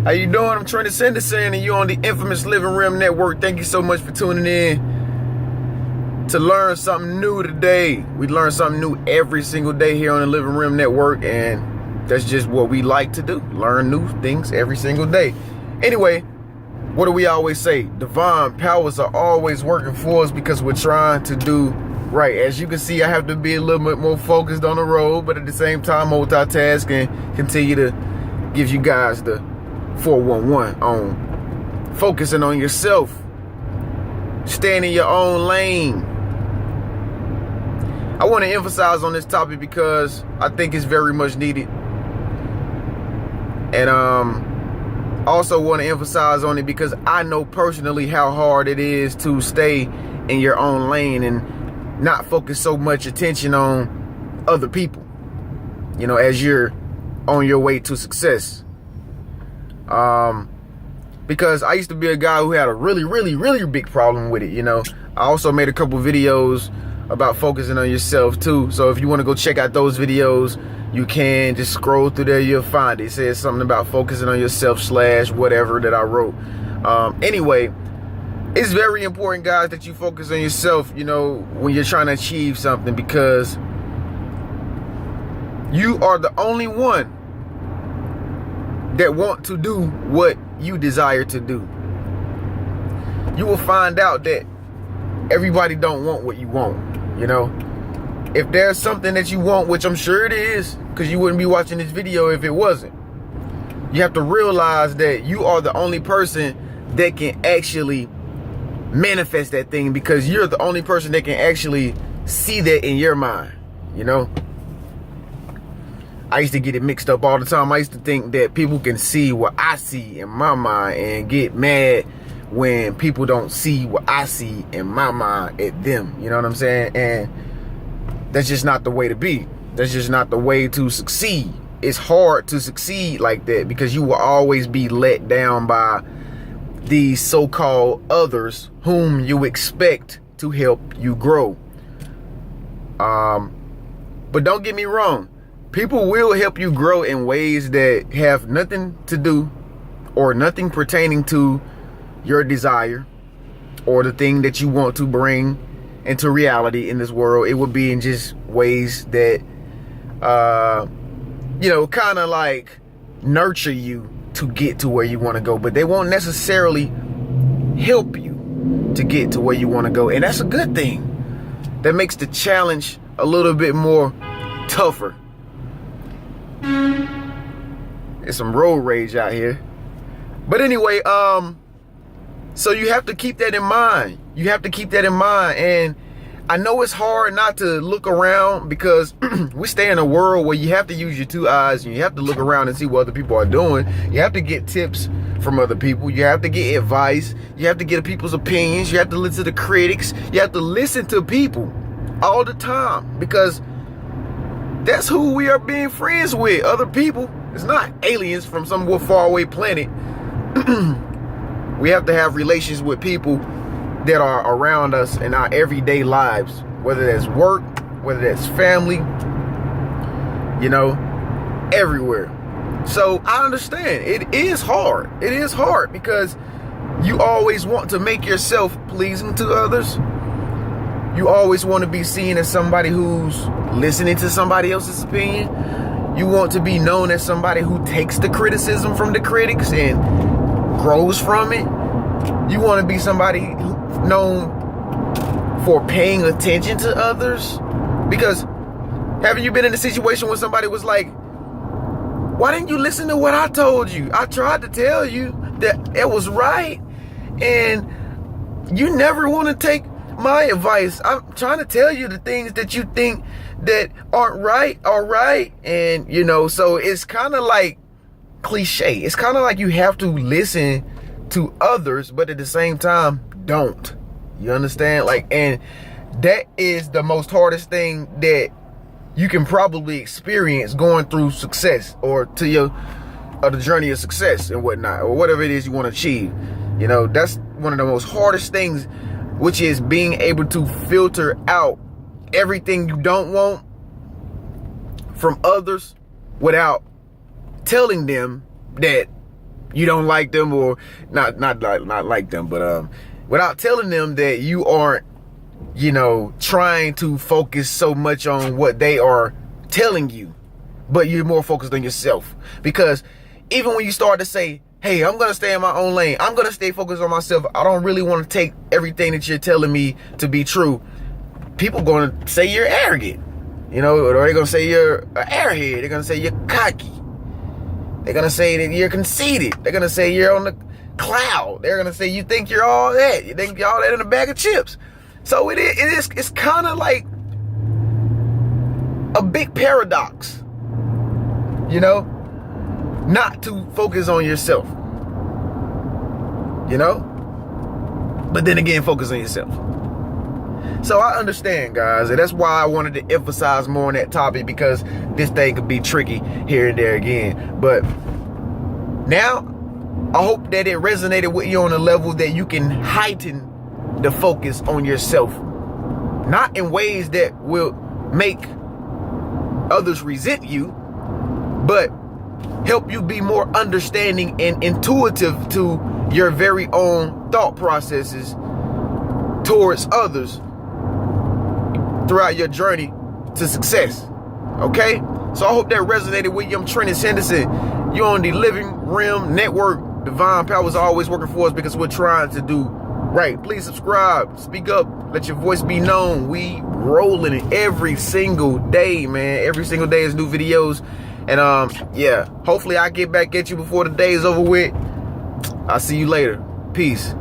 How you doing? I'm Trent Sanderson, and you're on the infamous Living Realm Network. Thank you so much for tuning in to learn something new today. We learn something new every single day here on the Living Realm Network, and that's just what we like to do. Learn new things every single day. Anyway, what do we always say? Divine powers are always working for us because we're trying to do right. As you can see, I have to be a little bit more focused on the road, but at the same time multitask and continue to give you guys the 411 on focusing on yourself, staying in your own lane. I want to emphasize on this topic because I think it's very much needed, and also want to emphasize on it because I know personally how hard it is to stay in your own lane and not focus so much attention on other people, you know, as you're on your way to success. Because I used to be a guy who had a really big problem with it, you know. I also made a couple videos about focusing on yourself too. So if you want to go check out those videos, you can just scroll through there, you'll find it. It says something about focusing on yourself / whatever that I wrote. Anyway, it's very important, guys, that you focus on yourself, you know, when you're trying to achieve something, because you are the only one that want to do what you desire to do. You will find out that everybody don't want what you want, you know. If there's something that you want, which I'm sure it is, because you wouldn't be watching this video if it wasn't, you have to realize that you are the only person that can actually manifest that thing, because you're the only person that can actually see that in your mind, you know. I used to get it mixed up all the time. I used to think that people can see what I see in my mind and get mad when people don't see what I see in my mind at them. You know what I'm saying? And that's just not the way to be. That's just not the way to succeed. It's hard to succeed like that because you will always be let down by these so-called others whom you expect to help you grow. But don't get me wrong. People will help you grow in ways that have nothing to do or nothing pertaining to your desire or the thing that you want to bring into reality in this world. It would be in just ways that, you know, kind of like nurture you to get to where you want to go, but they won't necessarily help you to get to where you want to go. And that's a good thing. That makes the challenge a little bit more tougher. There's some road rage out here. But anyway, so you have to keep that in mind. You have to keep that in mind. And I know it's hard not to look around because we stay in a world where you have to use your two eyes and you have to look around and see what other people are doing. You have to get tips from other people. You have to get advice. You have to get people's opinions. You have to listen to the critics. You have to listen to people all the time because that's who we are being friends with, other people. It's not aliens from some faraway planet. We have to have relations with people that are around us in our everyday lives, whether that's work, whether that's family, you know, everywhere. So I understand it is hard. It is hard because you always want to make yourself pleasing to others. You always want to be seen as somebody who's listening to somebody else's opinion. You want to be known as somebody who takes the criticism from the critics and grows from it. You want to be somebody known for paying attention to others. Because haven't you been in a situation where somebody was like, why didn't you listen to what I told you? I tried to tell you that it was right, and you never want to take my advice. I'm trying to tell you the things that you think that aren't right are right. And you know, so it's kind of like cliche. It's kind of like you have to listen to others, but at the same time don't. You understand? Like, and that is the most hardest thing that you can probably experience going through success or to your the journey of success and whatnot, or whatever it is you want to achieve. You know, that's one of the most hardest things, which is being able to filter out everything you don't want from others without telling them that you don't like them, or not like them, but without telling them that you aren't, you know, trying to focus so much on what they are telling you, but you're more focused on yourself. Because even when you start to say, hey, I'm going to stay in my own lane, I'm going to stay focused on myself, I don't really want to take everything that you're telling me to be true, people going to say you're arrogant, you know, or they're going to say you're an airhead, they're going to say you're cocky, they're going to say that you're conceited, they're going to say you're on the cloud, they're going to say you think you're all that, you think you're all that in a bag of chips. So it's kind of like a big paradox, you know, not to focus on yourself, you know, but then again, focus on yourself. So I understand, guys, and that's why I wanted to emphasize more on that topic, because this thing could be tricky here and there again. But now I hope that it resonated with you on a level that you can heighten the focus on yourself, not in ways that will make others resent you, but help you be more understanding and intuitive to your very own thought processes towards others throughout your journey to success. Okay? So I hope that resonated with you. I'm Trent Henderson. You're on the Living Realm Network. Divine power is always working for us because we're trying to do right. Please subscribe, speak up, let your voice be known. We rolling it every single day, man. Every single day is new videos. And yeah, hopefully I get back at you before the day is over with. I'll see you later. Peace.